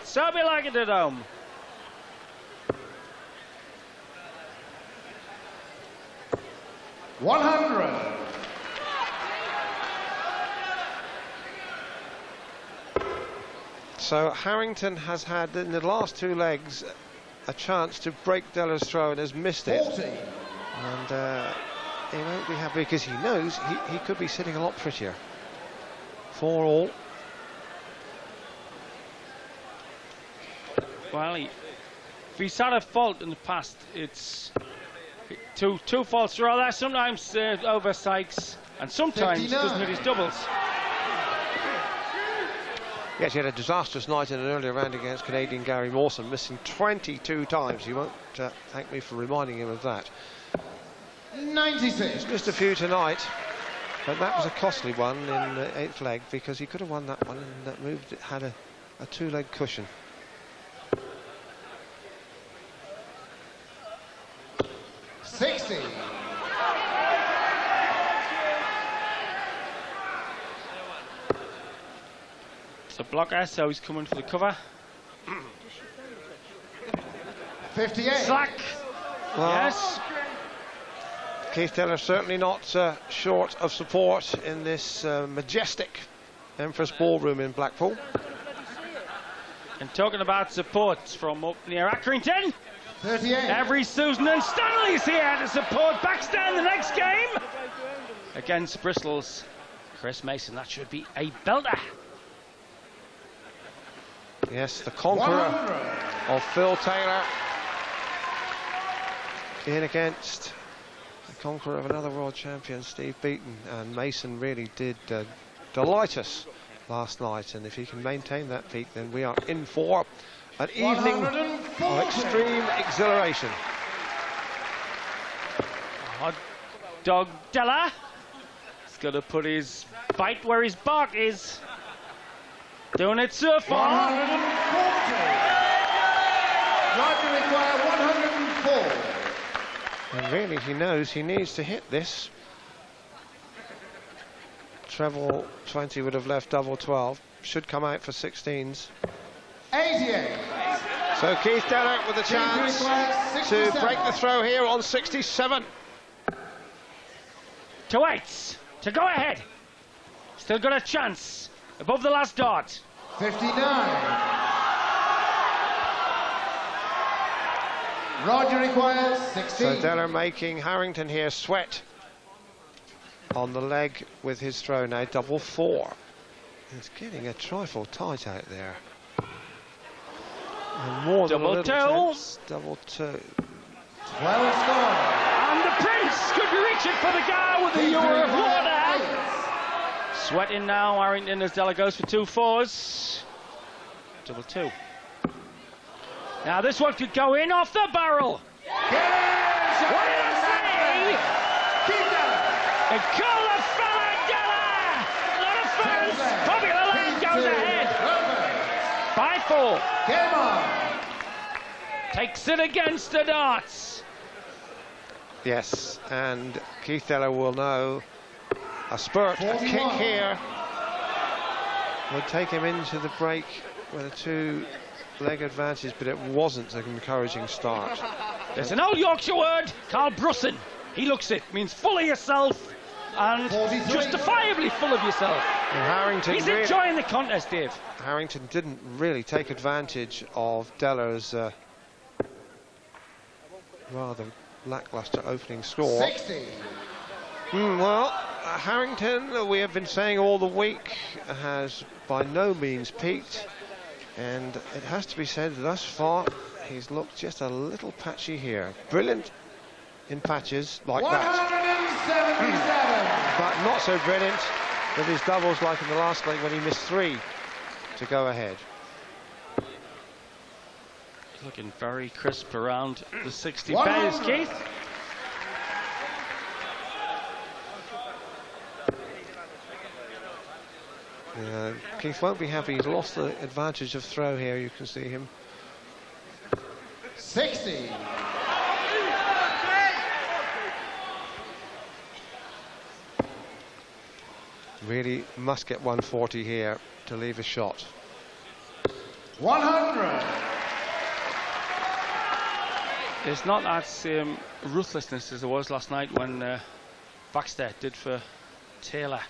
it. So be like it at home. $100. So Harrington has had in the last two legs a chance to break Deller's throw and has missed it. 40. And he won't be happy because he knows he could be sitting a lot prettier. 4 all. Well, if he's had a fault in the past, it's two faults rather. Sometimes oversights, and sometimes 59. doesn't hit his doubles. Yes, he had a disastrous night in an earlier round against Canadian Gary Mawson, missing 22 times. He won't thank me for reminding him of that. 96. He's missed a few tonight, but that was a costly one in the 8th leg because he could have won that one, and that move had a 2-leg cushion. $60. It's a blocker, so he's coming for the cover. 58. Slack. Well, Yes. Keith Deller certainly not short of support in this majestic Empress Ballroom in Blackpool. And talking about supports from up near Accrington, 38. every Susan and Stanley's here to support Baxter in the next game against Bristol's Chris Mason. That should be a belter. Yes, the conqueror 100. of Phil Taylor in against the conqueror of another world champion, Steve Beaton. And Mason really did delight us last night, and if he can maintain that peak, then we are in for an evening of extreme exhilaration. Hot dog Della. He's got to put his bite where his bark is. Doing it so far. 140. Roger require 104. And really, he knows he needs to hit this. Treble 20 would have left double 12. Should come out for 16s. 88. So Keith Deller with a chance to break the throw here on 67. 2 8s to go ahead. Still got a chance above the last dart. 59. Roger requires 16. So Deller making Harrington here sweat on the leg with his throw now, double 4. It's getting a trifle tight out there. And more than a Double little 2. tense. Double 2. 12 score. And the Prince could reach it for the guy with the euro of water. Sweating now, Harrington, as Deller goes for 2 4s. Double 2. Now this one could go in off the barrel. What did I say? The Cola fella Deller! Not a fence. Popular Land goes ahead. By 4. Game on. Takes it against the darts. Yes, and Keith Deller will know a spurt, a kick here would take him into the break with a 2-leg advantage, but it wasn't an encouraging start. There's an old Yorkshire word, Carl Brusson. He looks it, means full of yourself and 43. justifiably full of yourself. And Harrington He's really, enjoying the contest, Dave. Harrington didn't really take advantage of Deller's rather lackluster opening score. 60. Well, Harrington, we have been saying all the week, has by no means peaked, and it has to be said thus far he's looked just a little patchy here. Brilliant in patches like that, 177. but not so brilliant with his doubles like in the last leg when he missed 3 to go ahead. Looking very crisp around the 60 100. bays, Keith. Keith won't be happy. He's lost the advantage of throw here. You can see him. 60. Really must get 140 here to leave a shot. 100. It's not that same ruthlessness as it was last night when Baxter did for Taylor.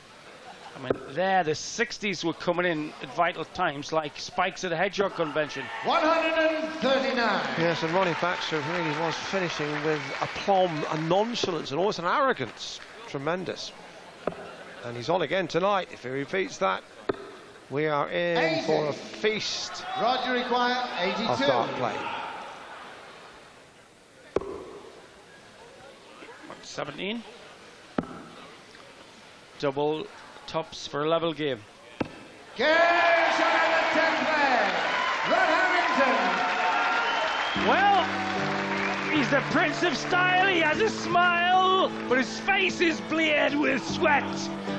I mean, there the 60s were coming in at vital times like spikes at a hedgehog convention. 139. Yes, and Ronnie Baxter really was finishing with aplomb, a nonchalance, and almost an arrogance. Tremendous. And he's on again tonight. If he repeats that, we are in 80. for a feast Rod, you require 82. of dark play. 17. Double tops for a level game. Game shot at the 10th leg. Rod Harrington. Well, he's the Prince of Style. He has a smile, but his face is bleared with sweat.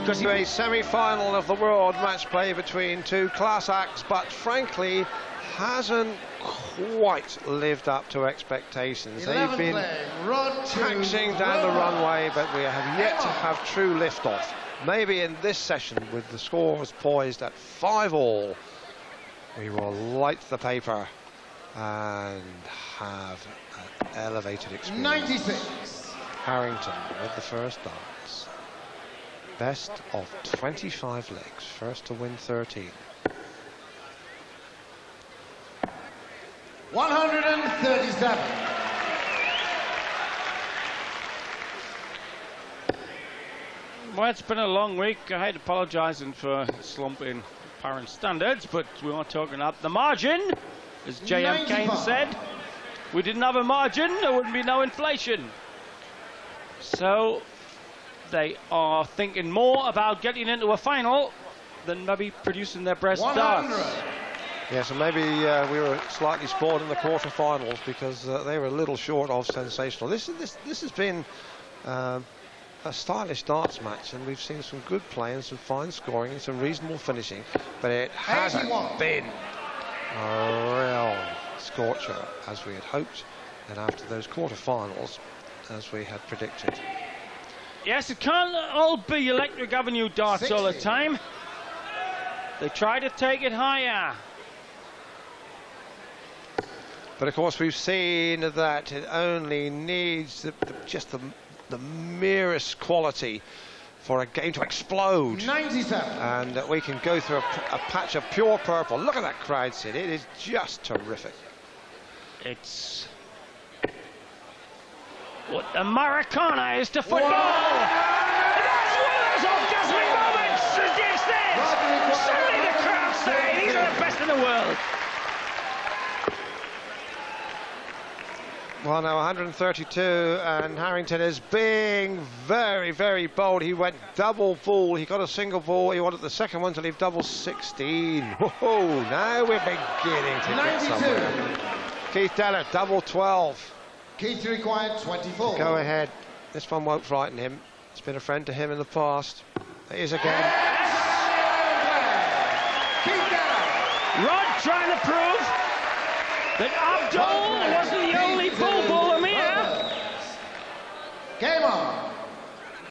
Because A semi-final of the world match play between two class acts, but frankly hasn't quite lived up to expectations. They've 11th been leg. Rod taxing down the runway, but we have yet to have true liftoff. Maybe in this session, with the scores poised at 5-all, we will light the paper and have an elevated experience. 96. Harrington with the first dance. Best of 25 legs, first to win 13. 137. Well, it's been a long week. I hate apologising for slumping apparent standards, but we are talking about the margin. As J.M. Kane 95. said, we didn't have a margin, there wouldn't be no inflation. So they are thinking more about getting into a final than maybe producing their best 100. darts. Yes, and maybe we were slightly spoiled in the quarterfinals because they were a little short of sensational. This has been a stylish darts match, and we've seen some good play and some fine scoring and some reasonable finishing, but it hasn't 81. been a real scorcher as we had hoped, and after those quarterfinals as we had predicted. Yes, it can't all be Electric Avenue darts all the 60. time. They try to take it higher. But of course we've seen that it only needs just the merest quality for a game to explode. 97. And we can go through a patch of pure purple. Look at that crowd, Sid. It is just terrific. It's what Americana is to football. Whoa. And that's one of those orgasmic moments. It's this. Suddenly the crowd say these are the best in the world. Well, now 132, and Harrington is being very, very bold. He went double ball. He got a single ball. He wanted the second one to leave double 16. Whoa, now we're beginning to get 92. somewhere. Keith Deller, double 12. Keith required 24. Go ahead. This one won't frighten him. It's been a friend to him in the past. It is again. Keith Deller. Rod trying to prove that Abdul wasn't the only bull here. Game on.